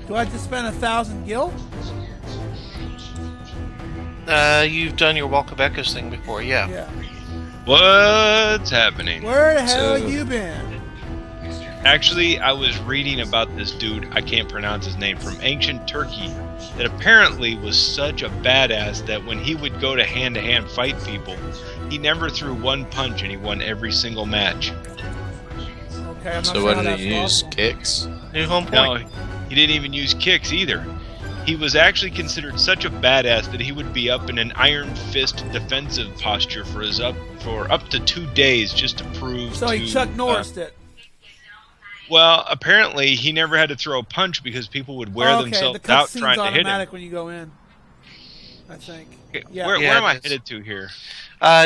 Do I have to spend 1,000 gil? You've done your Walk of Echoes thing before, yeah. Yeah. What's happening? Where the hell have you been? Actually, I was reading about this dude, I can't pronounce his name, from ancient Turkey, that apparently was such a badass that when he would go to hand fight people, he never threw one punch and he won every single match. Okay, I'm not So sure what how did that's he use? possible. Kicks? New home point. No, he didn't even use kicks either. He was actually considered such a badass that he would be up in an iron fist defensive posture for up to 2 days just to prove. So he Chuck Norris'd it. Well, apparently he never had to throw a punch because people would wear themselves the out cutscene's trying to hit him. automatic when you go in. I think. Okay, Yeah. where Yeah, am I it is. headed to here?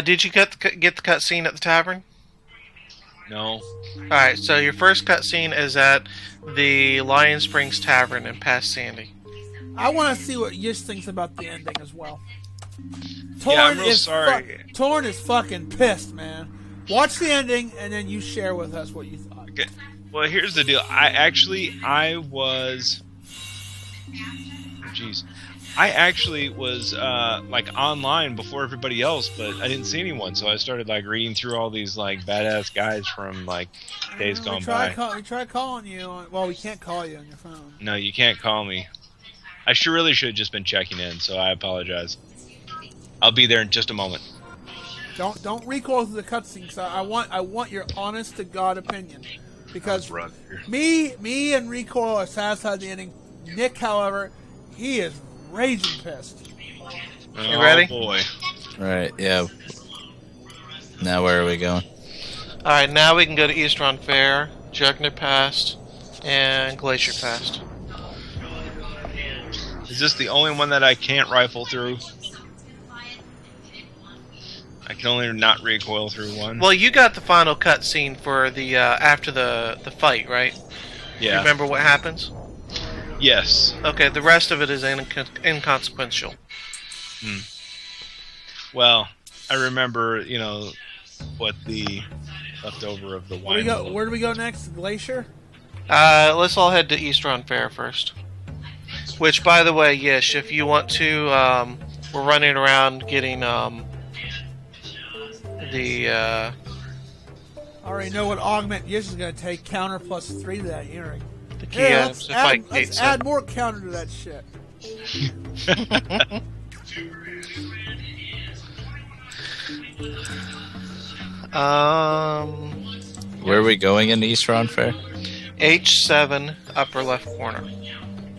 Did you get the cutscene at the tavern? No. Alright, so your first cutscene is at the Lion Springs Tavern in Past Sandy. I want to see what Yish thinks about the ending as well. Yeah, I'm real sorry. Torn is fucking pissed, man. Watch the ending and then you share with us what you thought. Okay. Well, here's the deal. I was like online before everybody else, but I didn't see anyone, so I started like reading through all these like badass guys from like days gone by. We tried calling you. Well, we can't call you on your phone. No, you can't call me. I really should have just been checking in, so I apologize. I'll be there in just a moment. Don't recoil through the cutscene, because I want your honest to God opinion. Because me and Recoil are satisfied with the ending. Nick, however, he is raging pissed. You ready? Oh boy. Right, yeah. Now where are we going? Alright, now we can go to Eastron Fair, Jugnet Pass, and Glacier Pass. Is this the only one that I can't rifle through? I can only not recoil through one. Well, you got the final cutscene for the after the fight, right? Yeah. You remember what happens? Yes. Okay, the rest of it is inconsequential. Well, I remember, what the leftover of the wine. Where do we go next? Glacier? Let's all head to Eastron Fair first. Which, by the way, Yish, if you want to, we're running around getting I already know what augment Yish is going to take. Counter +3 to that earring. the key items to fight Kate let's add more counter to that shit. Where are we going in East Ron Fair? H7, upper left corner.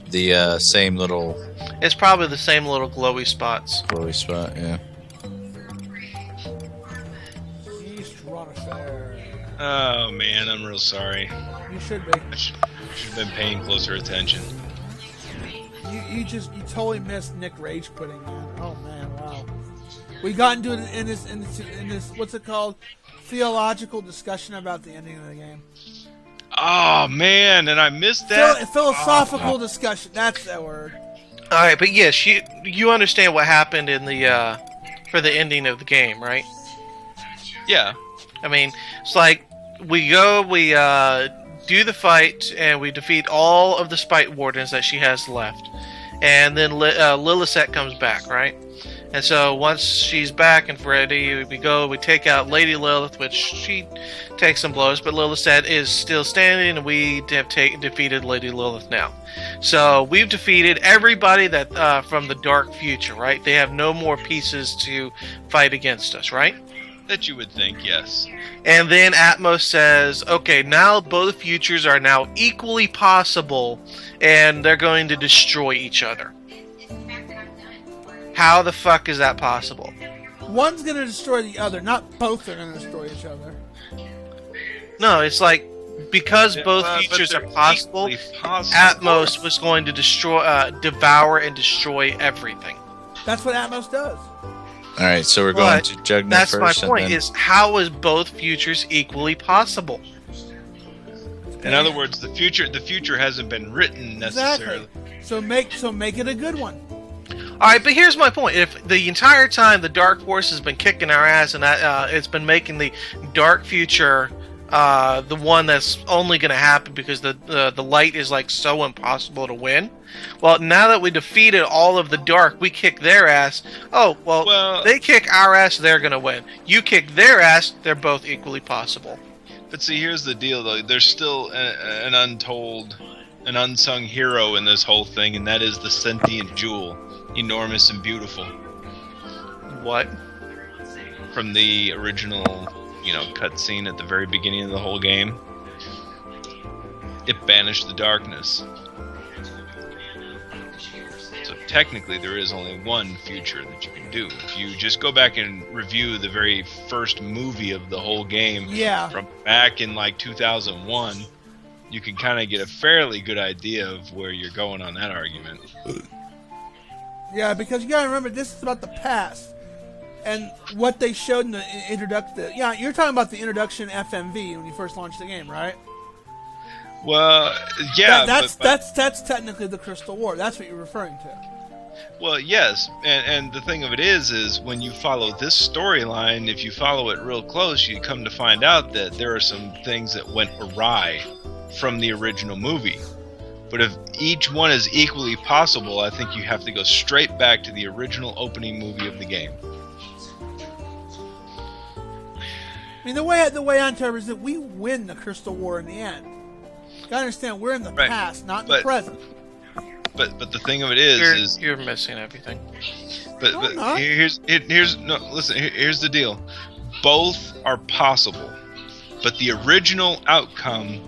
The same little It's probably the same little glowy spots. glowy spot, yeah. East Run Fair. Oh man, I'm real sorry. You should be. I should have been paying closer attention. You totally missed Nick Rage quitting, man. Oh man, wow. We got into it in this what's it called? Theological discussion about the ending of the game. Oh man, and I missed that. Philosophical discussion. That's that word. All right, but yes, you understand what happened in the for the ending of the game, right? Yeah. I mean, it's like we do the fight and we defeat all of the Spite Wardens that she has left, and then Lilithette comes back, right? And so once she's back and ready, we take out Lady Lilith, which she takes some blows, but Lilithette is still standing, and we have defeated Lady Lilith now. So we've defeated everybody that from the dark future, right? They have no more pieces to fight against us, right? That you would think, yes. And then Atmos says, okay, now both futures are now equally possible, and they're going to destroy each other. How the fuck is that possible? One's going to destroy the other. Not both are going to destroy each other. No, it's like, because both but futures they're are possible, equally possible. Atmos was going to devour and destroy everything. That's what Atmos does. Alright, so we're going But to Jugnet that's first. my point, and then... is how is both futures equally possible? In other words, the future hasn't been written necessarily. Exactly. So make it a good one. Alright, but here's my point. If the entire time the Dark Force has been kicking our ass and that it's been making the dark future the one that's only going to happen because the light is like so impossible to win. Well, now that we defeated all of the dark, we kick their ass. Oh, well, they kick our ass, they're going to win. You kick their ass, they're both equally possible. But see, here's the deal, though. There's still an unsung hero in this whole thing, and that is the sentient jewel, enormous and beautiful. What? From the original, cutscene at the very beginning of the whole game. It banished the darkness. So technically, there is only one future that you can do. If you just go back and review the very first movie of the whole game, from back in like 2001, you can kind of get a fairly good idea of where you're going on that argument. Yeah, because you gotta remember, this is about the past. And what they showed in the introduction... Yeah, you're talking about the introduction FMV when you first launched the game, right? Well, yeah. That's technically the Crystal War. That's what you're referring to. Well, yes. And the thing of it is when you follow this storyline, if you follow it real close, you come to find out that there are some things that went awry from the original movie. But if each one is equally possible, I think you have to go straight back to the original opening movie of the game. I mean, the way I interpret is that we win the Crystal War in the end. You gotta understand, we're in the past, not in the present. But the thing of it is you're missing everything. But here's the deal. Both are possible, but the original outcome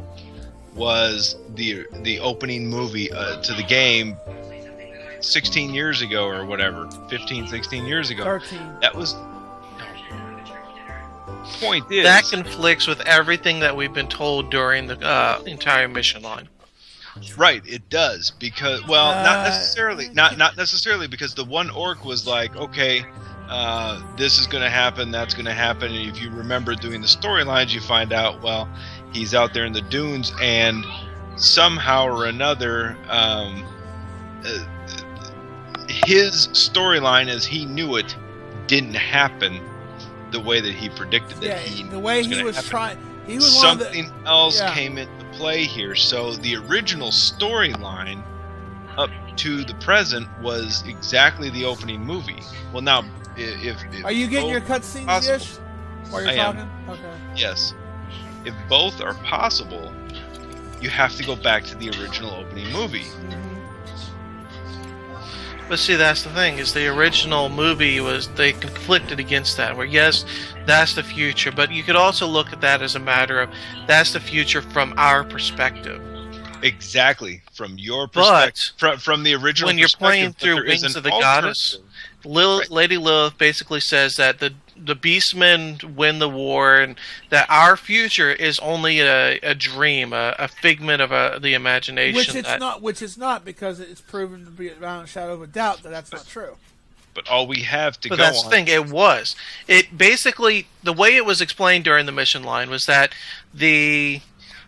was the opening movie to the game 16 years ago or whatever, 15, 16 years ago. 13. That was... Point is, that conflicts with everything that we've been told during the entire mission line. Right, it does, because not necessarily because the one orc was like, okay, this is going to happen, that's going to happen, and if you remember doing the storylines, you find out, well, he's out there in the dunes, and somehow or another, his storyline as he knew it didn't happen the way that he predicted that the way he was trying. He was something else came into play here. So the original storyline up to the present was exactly the opening movie. Well, now if are you getting your cutscenes, Dish? While you're talking? Okay. Yes. If both are possible, you have to go back to the original opening movie. Mm-hmm. But see, that's the thing, is the original movie they conflicted against that, where yes, that's the future, but you could also look at that as a matter of, that's the future from our perspective. Exactly, from your perspective, from the original when you're playing through Wings of the Goddess, Lady Lilith basically says that the Beastmen win the war, and that our future is only a dream, a figment of the imagination. Which it's not, because it's proven to be without a shadow of a doubt that that's not true. But all we have to go on... But that's the thing, it was. It basically, the way it was explained during the mission line was that the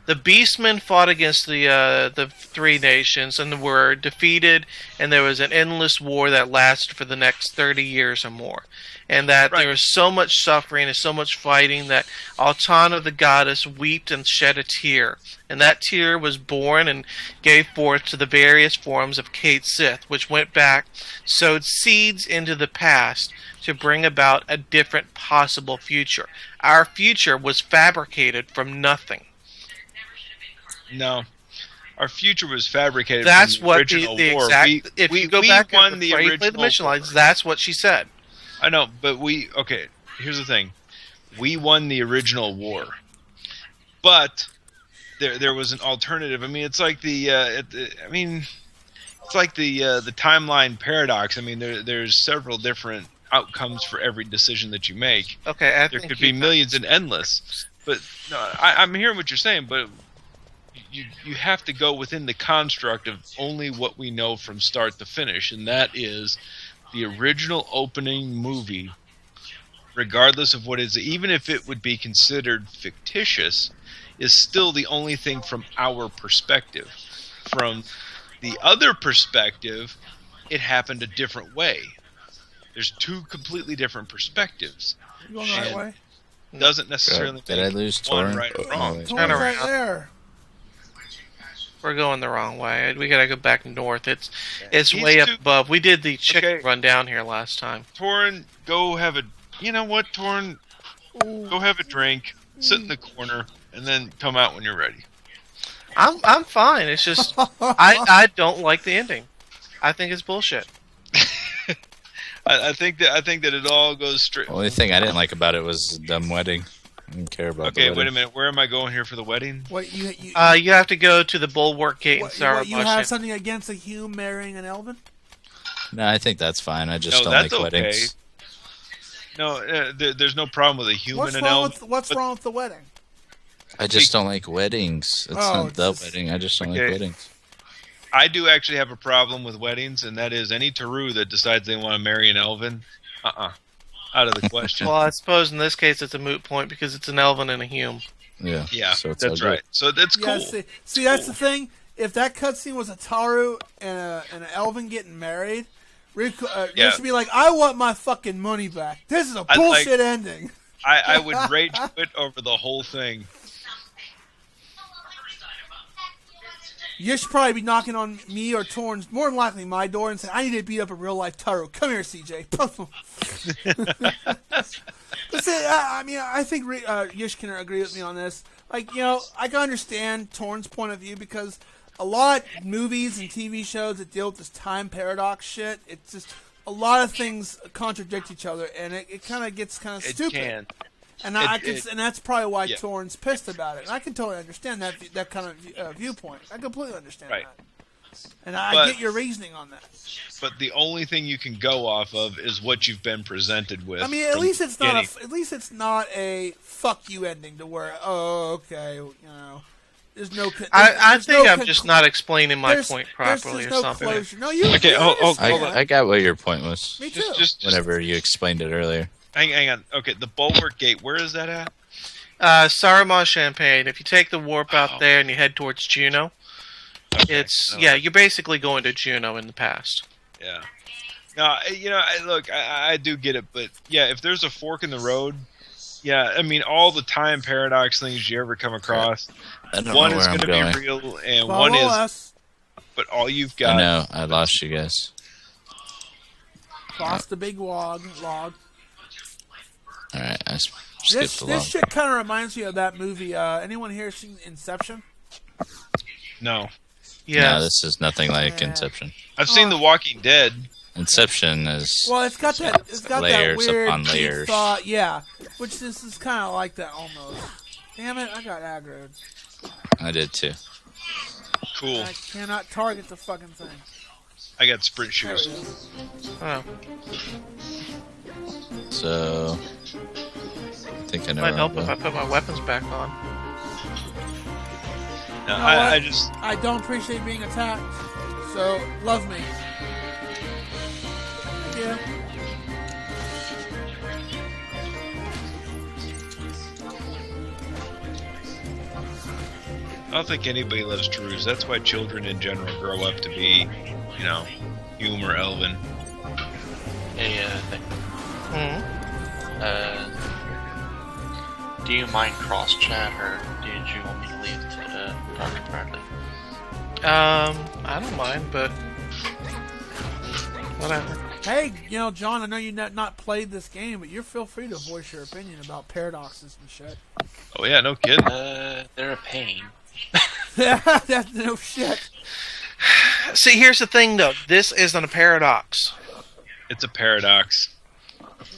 Beastmen fought against the three nations and were defeated, and there was an endless war that lasted for the next 30 years or more. And that there was so much suffering and so much fighting that Altana the goddess wept and shed a tear. And that tear was born and gave forth to the various forms of Kate Sith, which went back, sowed seeds into the past to bring about a different possible future. Our future was fabricated from nothing. No. Our future was fabricated that's from the what original the war. Exact, if you go back won and the play original the mission lines, that's what she said. I know, but here's the thing. We won the original war. But there was an alternative. I mean, it's like the timeline paradox. I mean, there's several different outcomes for every decision that you make. Okay, there could be millions and endless. But no, I'm hearing what you're saying, but you have to go within the construct of only what we know from start to finish, and that is the original opening movie, regardless of what it is, even if it would be considered fictitious, is still the only thing from our perspective. From the other perspective, it happened a different way. There's two completely different perspectives. You going the right way? doesn't necessarily Did I make lose one Torn? right or Oh, wrong. wait. Turn Torn's right around. there. We're going the wrong way. We gotta go back north. It's He's way up too- above. We did the chicken Okay. run down here last time. Torn, go have a. You know what, Torn? Go have a drink, sit in the corner, and then come out when you're ready. I'm fine. It's just I don't like the ending. I think it's bullshit. I think that it all goes straight. The only thing I didn't like about it was the dumb wedding. I didn't care about the Okay, wedding. wait a minute. Where am I going here for the wedding? What you You have to go to the Bulwark Gate in what, you have Sarabasha. something against a Hume marrying an Elven? No, I think that's fine. I just No, don't that's like okay. weddings. No, there's no problem with a human What's and wrong elf. with what's but- wrong with the wedding? I just don't like weddings. It's Oh, not the it's just- wedding. I just don't Okay. like weddings. I do actually have a problem with weddings, and that is any Taru that decides they want to marry an elven. Out of the question. Well, I suppose in this case it's a moot point because it's an Elven and a Hume. Yeah. Yeah, So it's that's all good. right. So that's cool. Yeah, see that's the thing. If that cutscene was a Taru and an Elven getting married, Rico, Yeah. you should be like, I want my fucking money back. This is a I'd like- bullshit ending. I would rage quit over the whole thing. You should probably be knocking on me or Torn's, more than likely my door, and saying, I need to beat up a real life Taru. Come here, CJ. But see, I mean, I think Yish can agree with me on this. Like, you know, I can understand Torn's point of view because a lot of movies and TV shows that deal with this time paradox shit, it's just a lot of things contradict each other, and it kind of gets kind of It stupid. can. And and that's probably why Yeah. Torn's pissed about it. And I can totally understand that kind of viewpoint. I completely understand Right. that. And I But- get your reasoning on that. But the only thing you can go off of is what you've been presented with. I mean, at from least the it's not beginning. at least it's not a fuck you ending to where okay, you know, there's no. I there's think no I'm just not explaining my point properly there's or no something. closure. No, you. Okay, you hold understand. on. I got what your point was. Me too. Just Whenever you explained it earlier. hang on. Okay, the Bulwark Gate. Where is that at? Saruman Champagne. If you take the warp out Oh. there and you head towards Juneau, Okay. it's Oh. you're basically going to Juneau in the past. Yeah. No, you know, look, I do get it, but yeah, if there's a fork in the road, yeah, I mean, all the time paradox things you ever come across, I don't one know is where I'm going to going. be real, and Follow one is, us. but all you've I got. know. I lost you guys. Cross the big log. All right. I skipped along. This shit kind of reminds me of that movie. Anyone here seen Inception? No, Yeah. No, this is nothing like Yeah. Inception. I've seen The Walking Dead. Inception is Well, it's got that. It's got layers that weird upon deep layers. thought. Yeah, which this is kind of like that almost. Damn it! I got aggroed. I did too. Cool. I cannot target the fucking thing. I got sprint There we shoes. go. Oh, So I think I know might where help I'm if I going. put my weapons back on. No, You know I what? just I don't appreciate being attacked. So love me. Thank you. I don't think anybody loves Tarus. That's why children in general grow up to be, you know, Hume or Elven. Hey, Hmm. do you mind cross chat, or did you want me to leave Dr. Bradley? I don't mind, but whatever. Hey, you know, John, I know you not played this game, but you feel free to voice your opinion about paradoxes and shit. Oh yeah, no kidding. They're a pain. That's no shit. See, here's the thing, though. This isn't a paradox. It's a paradox.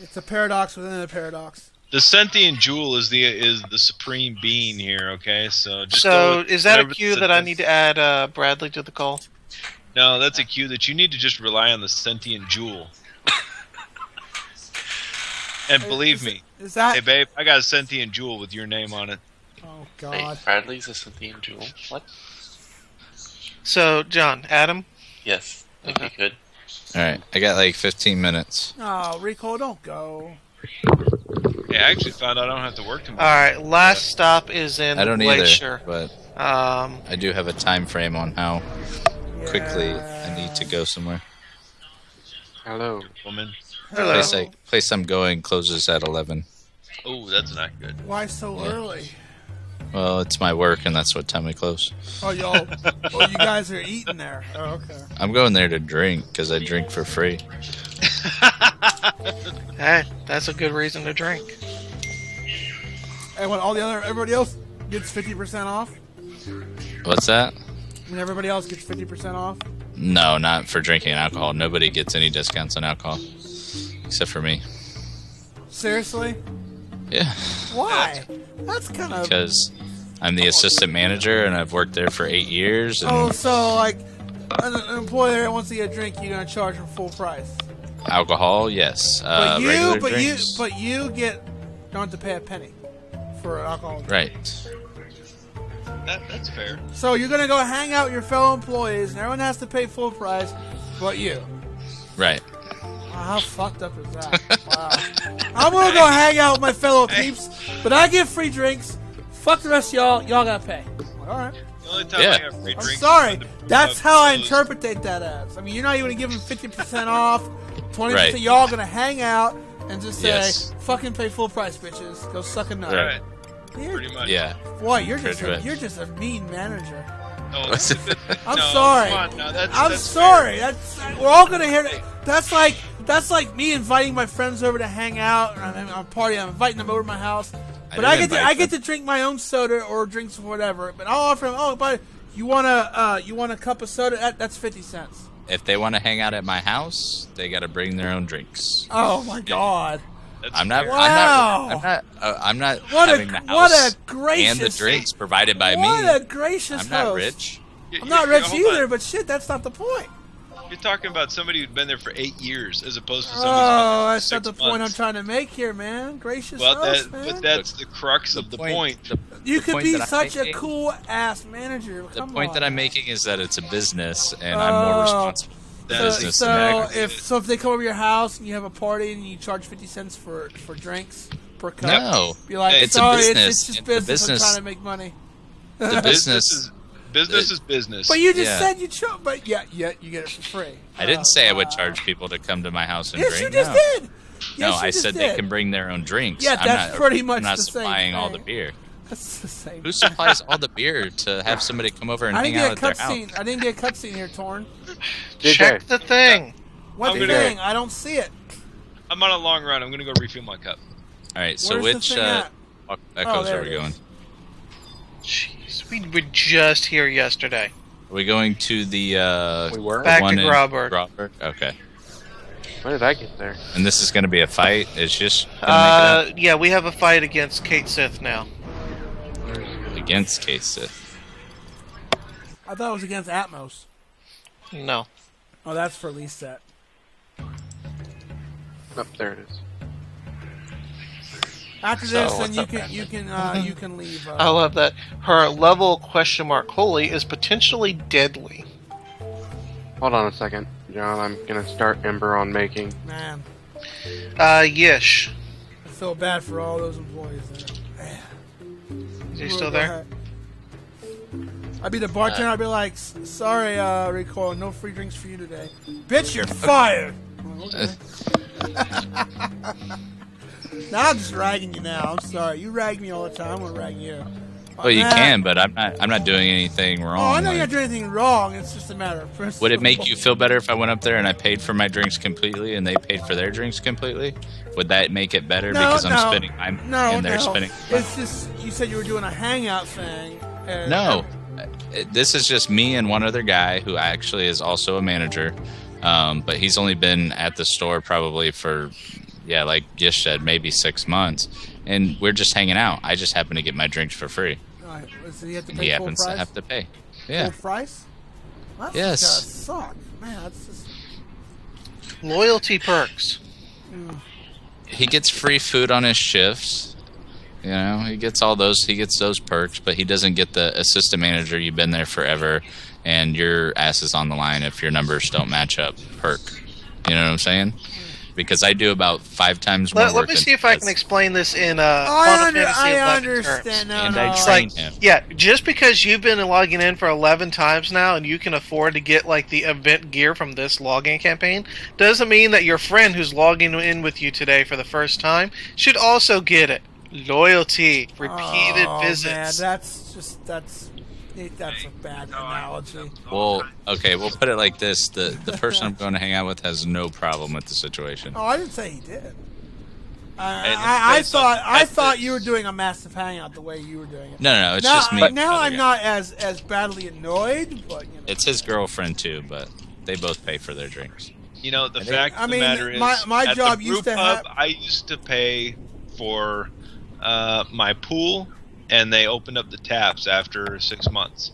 It's a paradox within a paradox. The sentient jewel is the supreme being here. Okay, so just go So, with is that a whatever cue the that I sentence- need to add Bradley to the call? No, that's a cue that you need to just rely on the sentient jewel. And believe me, Is that? hey babe, I got a sentient jewel with your name on it. Oh Wait, God. Bradley's a Scythian jewel. What? So, John, Adam, Yes, if you could. All right. I got like 15 minutes. Oh, Rico, don't go. Hey, I actually found out I don't have to work tomorrow. all right. Last stop is in I don't Glacier. either, but I do have a time frame on how quickly I need to go somewhere. Hello. Woman. Hello. Place I'm going closes at 11. Oh, that's not good. Why so early? Well, it's my work, and that's what time we close. Oh, y'all. Oh, you guys are eating there. Oh, okay. I'm going there to drink because I drink for free. Hey, that's a good reason to drink. And when everybody else gets 50% off? What's that? When everybody else gets 50% off? No, not for drinking alcohol. Nobody gets any discounts on alcohol except for me. Seriously? Yeah, Why? That's kind of... because I'm the assistant manager and I've worked there for 8 years. And Oh, so, like, an employer that wants to get a drink, you're going to charge them full price. alcohol, yes. But Regular drinks. you don't have to pay a penny for alcohol. Right. That's fair. So you're going to go hang out with your fellow employees, and everyone has to pay full price, but you. Right. Wow, how fucked up is that? Wow. I'm going to go hang out with my fellow peeps, but I get free drinks. Fuck the rest of y'all. Y'all got to pay. All right. The only time Yeah. I have free I'm drinks sorry. is when the That's pub how I closed. interpret that as. I mean, you're not even going to give them 50% off. 20% Right. y'all going to hang out and just say, Yes. fucking pay full price, bitches. Go suck a nut. Right. You're- Pretty much. Yeah. Boy, you're Pretty just a mean manager. No, I'm no, sorry. come on, no, I'm that's sorry. fair. We're all gonna hear that. That's like me inviting my friends over to hang out. And I'm partying. I'm inviting them over to my house. But I get to drink my own soda or drinks or whatever. But I'll offer them. Oh, but you want a cup of soda? That's 50 cents. If they want to hang out at my house, they got to bring their own drinks. Oh my God. That's I'm not. fair. Wow. I'm not What a- having the what house a gracious- and the drinks provided by What me. a gracious I'm not host. rich. You- I'm not you- rich hold on. either. But shit, that's not the point. You're talking about somebody who'd been there for 8 years, as opposed to somebody. Oh, who's that's been there not for the point I'm 6 months. trying to make here, man. Gracious Well, host, man. but that's the crux of the point. You could point be that I'm such a making- cool ass manager. The Come point on. that I'm making is that it's a business, and I'm more responsible. That So, is business so exactly if they come over your house and you have a party and you charge 50 cents for drinks per cup, No, be like, It's a sorry, business. it's just The business. business- I'm trying to make money. the business. Business is business. But you just Yeah. said you chose. But yeah, you get it for free. I didn't say I would wow. charge people to come to my house and Yes, drink. you just no. did. No, Yes, you I just said did. they can bring their own drinks. Yeah, I'm that's not, pretty much I'm not the same supplying all the thing. beer. That's the same. Who supplies all the beer to have somebody come over and I hang didn't out get a at their house? cutscene. I didn't get a cutscene here, Torn. Check the thing. What I'm gonna- thing? I don't see it. I'm on a long run. I'm gonna go refill my cup. All right, so Where's the which thing at? echoes there are we it going? is. Jeez, we were just here yesterday. Are we going to the We were? Back one to in Grauberg. Grauberg? Okay. When did I get there? And this is going to be a fight. It's just gonna make Yeah, we have a fight against Kate Sith now. it against Case Sith. I thought it was against Atmos. No. Oh, that's for Lee set. Up there it is. After So, this, then what's you up, can you can leave. I love that. Her level question mark holy is potentially deadly. Hold on a second, John. I'm gonna start Ember on making. Man, Yish. I feel bad for all those employees there. Man. Is he still there? I'd be the bartender. I'd be like, "Sorry, Recoil, no free drinks for you today." Bitch, you're fired. Okay. Now I'm just ragging you. Now I'm sorry. You rag me all the time. I'm gonna rag you. Well, you Man. can, but I'm not doing anything wrong. Oh, I know you're like- not doing anything wrong. It's just a matter of principle. Would it make you feel better if I went up there and I paid for my drinks completely and they paid for their drinks completely? Would that make it better because I'm spending time and they're spending time? It's just you said you were doing a hangout thing. And No. This is just me and one other guy who actually is also a manager. But he's only been at the store probably for, like Gish said, maybe 6 months. And we're just hanging out. I just happen to get my drinks for free. All right, so you have to And pay he full happens price. to have to pay. Yeah. Full price. Well, that's Yes. just gotta suck, man. That's just. Loyalty perks. He gets free food on his shifts. You know, he gets those perks, but he doesn't get the assistant manager, you've been there forever and your ass is on the line if your numbers don't match up perk. You know what I'm saying? because I do about 5 times more work. Let me than see if he I does. can explain this in I Final Fantasy 11 understand. terms. No, And no, I It's train like, him. yeah, just because you've been logging in for 11 times now and you can afford to get like the event gear from this login campaign, doesn't mean that your friend who's logging in with you today for the first time should also get it. Loyalty, repeated visits. Man, that's a bad analogy. Well, okay, we'll put it like this: the person I'm going to hang out with has no problem with the situation. Oh, I didn't say he did. Hey, I let's say thought you were doing a massive hangout the way you were doing it. No, it's now, just me. Now Other I'm guy. not as badly annoyed, but you know. It's his girlfriend too, but they both pay for their drinks. You know, the I fact I of the mean, matter is, my at job the used brew to pub, have- I used to pay for my pool, and they opened up the taps after 6 months.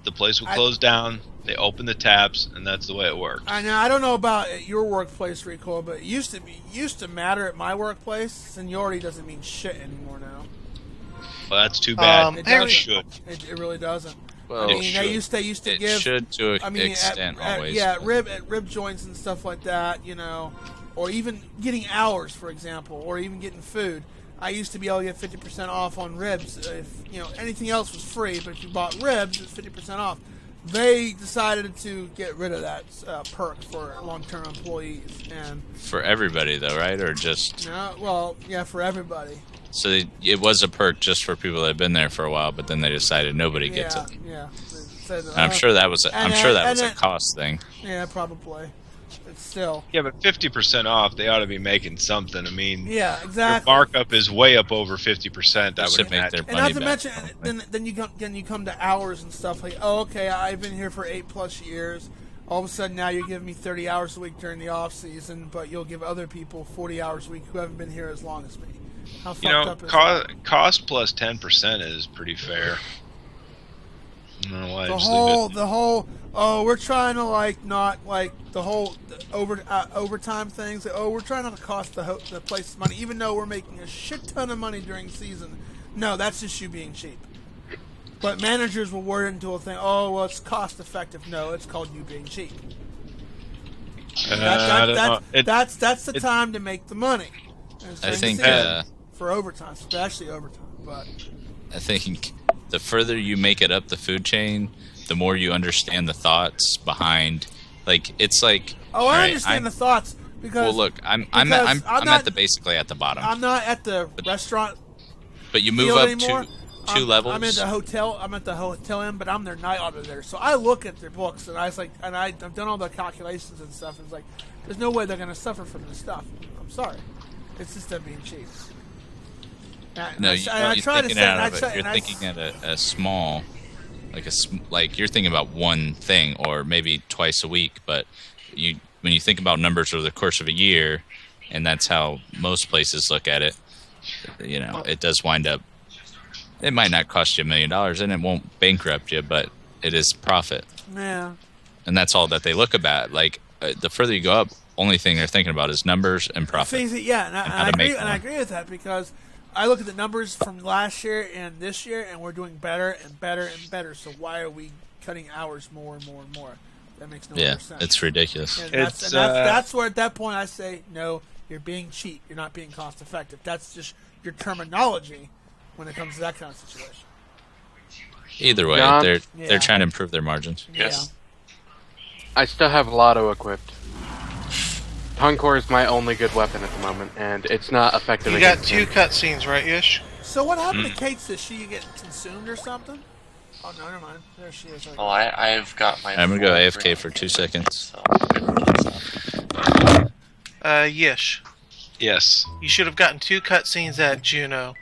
The place would close down. They opened the taps, and that's the way it worked. I know. I don't know about at your workplace, Rico, but it used to matter at my workplace. Seniority doesn't mean shit anymore now. Well, that's too bad. It It doesn't. should. It really doesn't. Well, I mean, it they used to it give. should to an I mean, extent always. at but- rib joints and stuff like that, you know, or even getting hours, for example, or even getting food. I used to be able to get 50% off on ribs if anything else was free, but if you bought ribs, it was 50% off. They decided to get rid of that perk for long-term employees, and For everybody though, right? Or just for everybody. so it was a perk just for people that had been there for a while, but then they decided nobody gets it. Yeah. They said, And I'm sure that was a then- cost thing. Yeah, probably. But still. Yeah, but 50% off, they ought to be making something. I mean, Yeah, your exactly. markup is way up over 50%. I They would should make imagine. their And not money to back, mention, probably. then you come to hours and stuff like, oh, okay, I've been here for 8+ years. All of a sudden now you're giving me 30 hours a week during the off season, but you'll give other people 40 hours a week who haven't been here as long as me. How fucked up is that? Cost plus 10% is pretty fair. I don't know why I The just leave it. whole, oh, we're trying to the whole overtime things. Oh, we're trying not to cost the place money, even though we're making a shit ton of money during season. No, that's just you being cheap. But managers will word into a thing. Oh, well, it's cost effective. No, it's called you being cheap. I don't know. That's the time to make the money. And I same think thing for overtime, especially overtime. But I think the further you make it up the food chain, the more you understand the thoughts behind. Like it's like. I alright, understand the thoughts because. Well, look, I'm because I'm not- at the basically at the bottom. I'm not at the restaurant But you move field up anymore. two levels. I'm at the hotel. I'm at the hotel inn, but I'm their night auditor. So I look at their books, and I've done all the calculations and stuff. And it's like, there's no way they're going to suffer from this stuff. I'm sorry, it's just them being cheap. No, I you're try to thinking say, out of it. You're thinking at a small, like you're thinking about one thing or maybe twice a week. But when you think about numbers over the course of a year, and that's how most places look at it, it does wind up. It might not cost you $1 million, and it won't bankrupt you, but it is profit. Yeah. And that's all that they look about. Like the further you go up, only thing they're thinking about is numbers and profit. Yeah, and how to make I agree with that because I look at the numbers from last year and this year, and we're doing better and better and better. So why are we cutting hours more and more and more? That makes no more sense. It's ridiculous. And that's where at that point I say, no, you're being cheap. You're not being cost effective. That's just your terminology when it comes to that kind of situation. Either way, John? they're trying to improve their margins. Yes. I still have Lotto equipped. Toncore is my only good weapon at the moment, and it's not effective You got against two him. cutscenes, right, Ish? So what happened to Kate? Did she get consumed or something? Oh, no, never mind. There she is. Oh, I've got my. I'm gonna go full AFK ring for 2 kit, seconds. so- Yish. Yes. You should have gotten two cutscenes at Juno.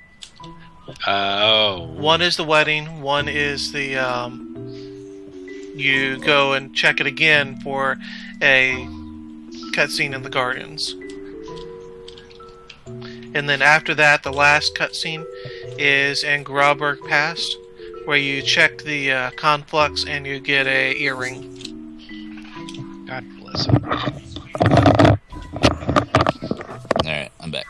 Oh. One is the wedding, one is the, you go and check it again for a cutscene in the Gardens. And then after that, the last cutscene is in Grauberg Pass, where you check the conflux and you get a earring. God bless him. Alright, I'm back.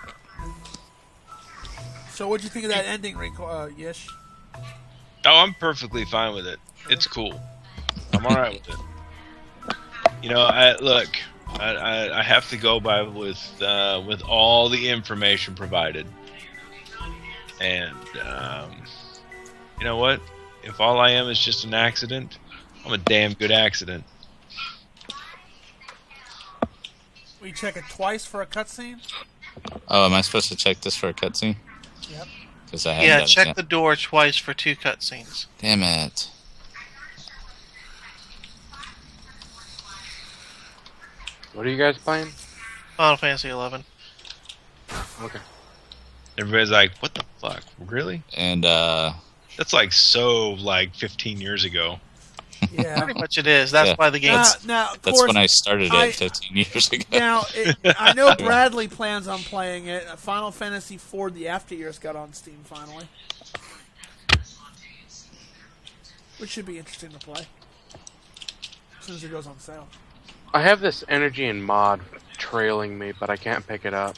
So what'd you think of that ending, Yish? Oh, I'm perfectly fine with it. It's cool. I'm alright with it. Look, I have to go by with all the information provided. And you know what? If all I am is just an accident, I'm a damn good accident. We check it twice for a cutscene. Oh, am I supposed to check this for a cutscene? Yep. Because I haven't Yeah, done it check yet. the door twice for 2 cutscenes. Damn it. What are you guys playing? Final Fantasy 11. Okay. Everybody's like, "What the fuck? Really?" And That's like so 15 years ago. Yeah. Pretty much it is. That's Yeah. why the game's... Now, of that's course, when I started I- it 15 years ago. Now, I know Bradley plans on playing it. Final Fantasy IV: The After Years got on Steam finally, which should be interesting to play as soon as it goes on sale. I have this energy and mod trailing me, but I can't pick it up.